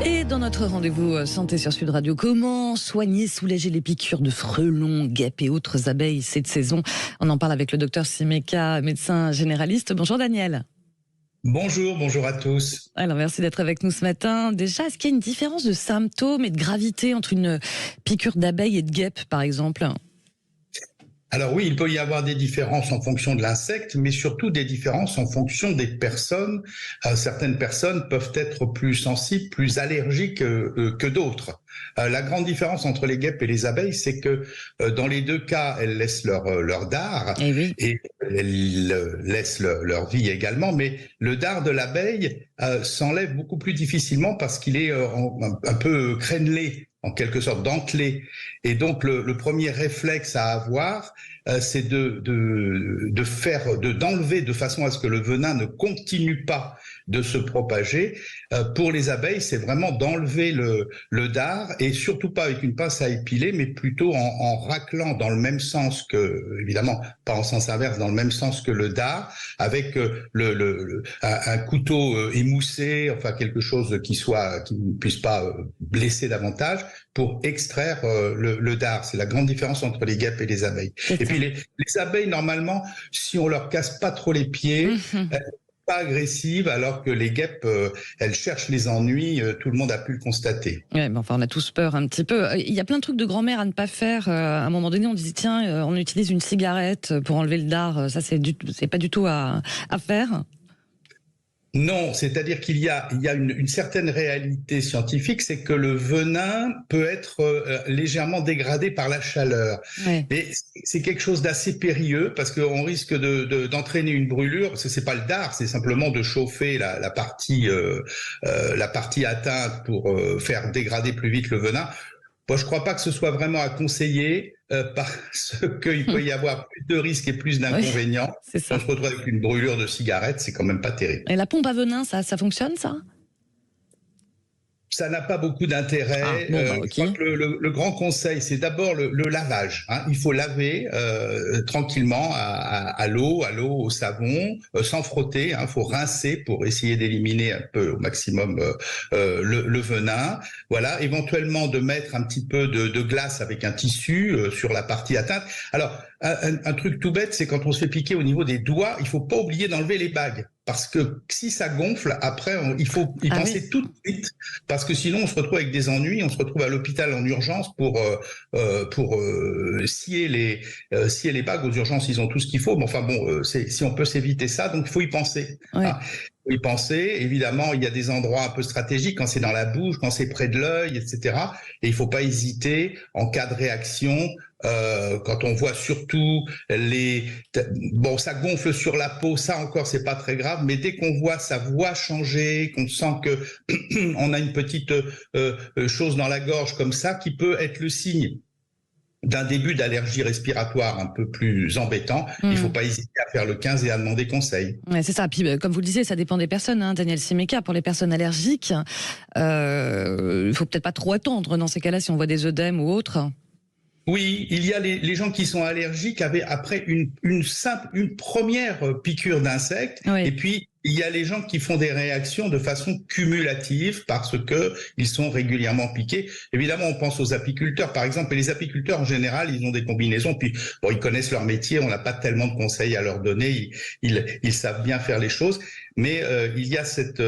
Et dans notre rendez-vous santé sur Sud Radio, comment soigner, soulager les piqûres de frelons, guêpes et autres abeilles cette saison? On en parle avec le docteur Simeka, médecin généraliste. Bonjour Daniel. Bonjour à tous. Alors merci d'être avec nous ce matin. Déjà, est-ce qu'il y a une différence de symptômes et de gravité entre une piqûre d'abeille et de guêpe, par exemple? Alors oui, il peut y avoir des différences en fonction de l'insecte, mais surtout des différences en fonction des personnes. Certaines personnes peuvent être plus sensibles, plus allergiques que d'autres. La grande différence entre les guêpes et les abeilles, c'est que dans les deux cas, elles laissent leur dard et elles laissent leur vie également, mais le dard de l'abeille s'enlève beaucoup plus difficilement parce qu'il est un peu crénelé, en quelque sorte dentelé. Et donc le premier réflexe à avoir, c'est d'enlever de façon à ce que le venin ne continue pas de se propager. Pour les abeilles, c'est vraiment d'enlever le dard, et surtout pas avec une pince à épiler, mais plutôt en raclant dans le même sens que, évidemment pas en sens inverse, dans le même sens que le dard, avec un couteau émoussé, enfin quelque chose qui ne puisse pas blesser davantage, pour extraire le dard. C'est la grande différence entre les guêpes et les abeilles. Et puis les abeilles, normalement, si on leur casse pas trop les pieds, elles pas agressives, alors que les guêpes, elles cherchent les ennuis. Tout le monde a pu le constater. Ouais, mais enfin, on a tous peur un petit peu. Il y a plein de trucs de grand-mère à ne pas faire. À un moment donné, on disait tiens, on utilise une cigarette pour enlever le dard. Ça, c'est pas du tout à faire. Non, c'est-à-dire qu'il y a une certaine réalité scientifique, c'est que le venin peut être légèrement dégradé par la chaleur. Ouais. Et c'est quelque chose d'assez périlleux, parce qu'on risque d'entraîner une brûlure, parce que c'est pas le dard, c'est simplement de chauffer la partie atteinte pour faire dégrader plus vite le venin. Moi, je crois pas que ce soit vraiment à conseiller, parce qu'il peut y avoir plus de risques et plus d'inconvénients. Oui, on se retrouve avec une brûlure de cigarette, c'est quand même pas terrible. Et la pompe à venin, ça fonctionne, ça? Ça n'a pas beaucoup d'intérêt. Je crois que le grand conseil, c'est d'abord le lavage. Il faut laver tranquillement à l'eau, au savon, sans frotter. Il faut rincer pour essayer d'éliminer un peu au maximum le venin. Voilà, éventuellement de mettre un petit peu de glace avec un tissu sur la partie atteinte. Alors, un truc tout bête, c'est quand on se fait piquer au niveau des doigts, il faut pas oublier d'enlever les bagues. Parce que si ça gonfle, après, il faut y penser tout de suite, parce que sinon on se retrouve avec des ennuis, on se retrouve à l'hôpital en urgence pour scier les bagues. Aux urgences, ils ont tout ce qu'il faut, mais enfin bon, si on peut s'éviter ça, donc il faut y penser. Ouais. Il faut y penser. Évidemment, il y a des endroits un peu stratégiques, quand c'est dans la bouche, quand c'est près de l'œil, etc. Et il faut pas hésiter, en cas de réaction, quand on voit surtout ça gonfle sur la peau, ça encore c'est pas très grave, mais dès qu'on voit sa voix changer, qu'on sent que on a une petite chose dans la gorge comme ça, qui peut être le signe d'un début d'allergie respiratoire un peu plus embêtant, il faut pas hésiter à faire le 15 et à demander conseil. Ouais, c'est ça. Puis, comme vous le disiez, ça dépend des personnes, Daniel Simeka. Pour les personnes allergiques, il faut peut-être pas trop attendre dans ces cas-là si on voit des œdèmes ou autres. Oui, il y a les gens qui sont allergiques après une première piqûre d'insecte, et puis il y a les gens qui font des réactions de façon cumulative parce que ils sont régulièrement piqués. Évidemment, on pense aux apiculteurs, par exemple, et les apiculteurs en général, ils ont des combinaisons, puis bon, ils connaissent leur métier, on n'a pas tellement de conseils à leur donner, ils savent bien faire les choses, mais il y a cette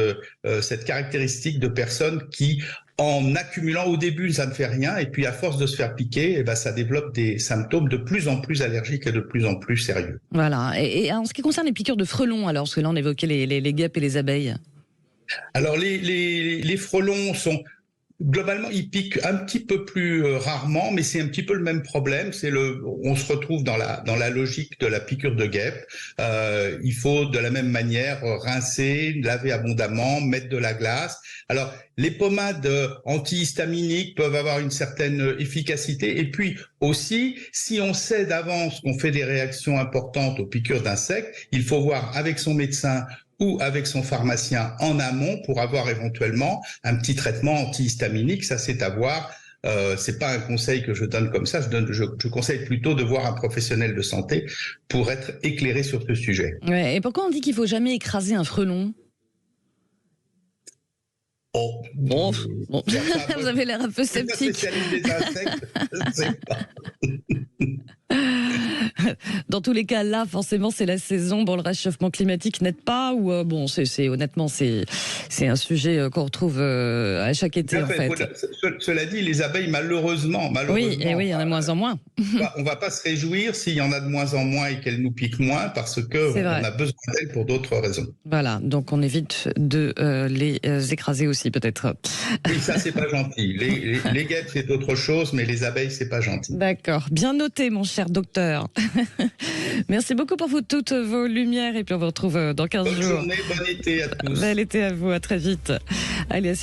caractéristique de personnes qui, en accumulant au début, ça ne fait rien, et puis à force de se faire piquer, ça développe des symptômes de plus en plus allergiques et de plus en plus sérieux. Voilà. Et en ce qui concerne les piqûres de frelons, alors, parce que là on évoquait les guêpes et les abeilles. Alors les frelons sont... Globalement, ils piquent un petit peu plus rarement, mais c'est un petit peu le même problème. On se retrouve dans la logique de la piqûre de guêpe. Il faut de la même manière rincer, laver abondamment, mettre de la glace. Alors, les pommades antihistaminiques peuvent avoir une certaine efficacité. Et puis aussi, si on sait d'avance qu'on fait des réactions importantes aux piqûres d'insectes, il faut voir avec son médecin ou avec son pharmacien en amont pour avoir éventuellement un petit traitement antihistaminique. Ça, c'est à voir. C'est pas un conseil que je donne comme ça. Je conseille plutôt de voir un professionnel de santé pour être éclairé sur ce sujet. Ouais, et pourquoi on dit qu'il faut jamais écraser un frelon ? Oh, Bon, bon. Enfin, Vous avez l'air un peu je suis pas sceptique. spécialiste des insectes, je ne sais pas. Dans tous les cas, là, forcément, c'est la saison. Bon, le réchauffement climatique n'aide pas, ou bon, honnêtement, c'est un sujet qu'on retrouve à chaque été, en fait. Cela dit, les abeilles, malheureusement, Oui, et oui, il y en a de moins en moins. on va pas se réjouir s'il y en a de moins en moins et qu'elles nous piquent moins, parce que C'est vrai. on a besoin d'elles pour d'autres raisons. Voilà, donc on évite de les écraser aussi, peut-être. Oui, ça, c'est pas gentil. Les guêpes, c'est autre chose, mais les abeilles, c'est pas gentil. D'accord, bien noté, mon cher docteur. Merci beaucoup pour toutes vos lumières, et puis on vous retrouve dans 15 Bonne jours. journée, bon été à tous. Bel été à vous, à très vite. Allez, à